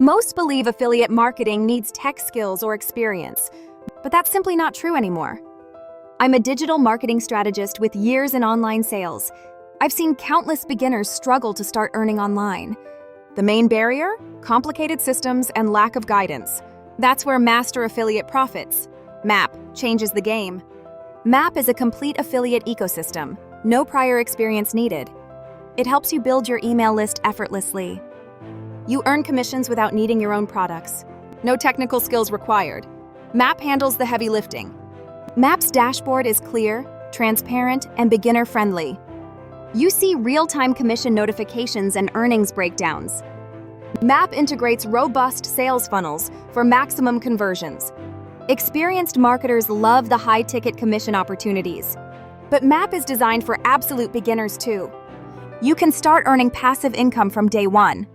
Most believe affiliate marketing needs tech skills or experience, but that's simply not true anymore. I'm a digital marketing strategist with years in online sales. I've seen countless beginners struggle to start earning online. The main barrier? Complicated systems and lack of guidance. That's where Master Affiliate profits. MAP changes the game. MAP is a complete affiliate ecosystem, no prior experience needed. It helps you build your email list effortlessly. You earn commissions without needing your own products. No technical skills required. MAP handles the heavy lifting. MAP's dashboard is clear, transparent, and beginner-friendly. You see real-time commission notifications and earnings breakdowns. MAP integrates robust sales funnels for maximum conversions. Experienced marketers love the high-ticket commission opportunities. But MAP is designed for absolute beginners too. You can start earning passive income from day one.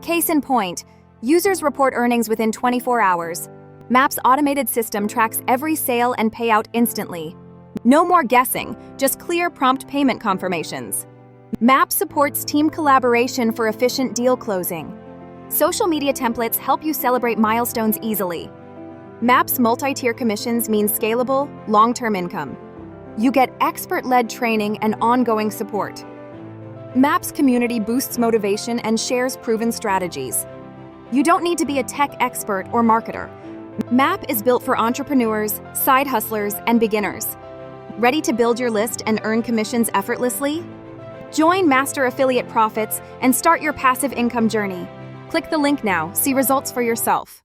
Case in point, users report earnings within 24 hours. MAP's automated system tracks every sale and payout instantly. No more guessing, just clear prompt payment confirmations. MAP supports team collaboration for efficient deal closing. Social media templates help you celebrate milestones easily. MAP's multi-tier commissions mean scalable, long-term income. You get expert-led training and ongoing support. MAP's community boosts motivation and shares proven strategies. You don't need to be a tech expert or marketer. MAP is built for entrepreneurs, side hustlers, and beginners. Ready to build your list and earn commissions effortlessly? Join Master Affiliate Profits and start your passive income journey. Click the link now, see results for yourself.